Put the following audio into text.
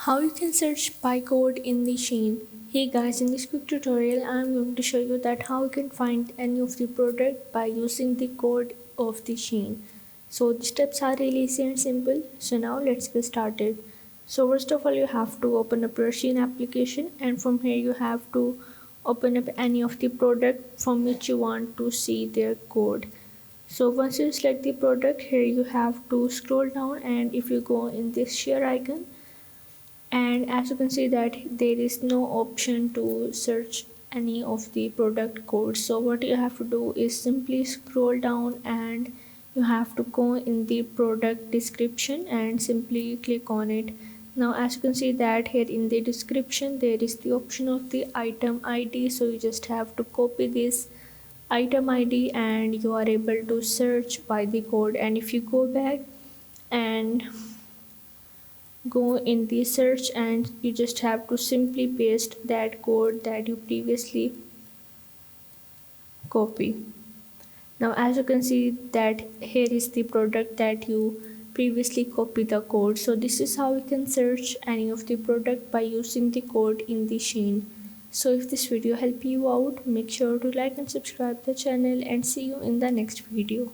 How you can search by code in the Shein. Hey guys, in this quick tutorial I am going to show you that how you can find any of the product by using the code of the Shein. So the steps are really easy and simple. So now let's get started. So first of all you have to open up your Shein application, and from here you have to open up any of the product from which you want to see their code. So once you select the product, here you have to scroll down, and if you go in this share icon, and as you can see that there is no option to search any of the product codes. So what you have to do is simply scroll down, and you have to go in the product description and simply click on it. Now as you can see that here in the description there is the option of the item ID, so you just have to copy this item ID and you are able to search by the code. And if you go back and go in the search, and you just have to simply paste that code that you previously copy. Now as you can see that here is the product that you previously copied the code. So this is how you can search any of the product by using the code in the Shein. So if this video helped you out, make sure to like and subscribe the channel, and see you in the next video.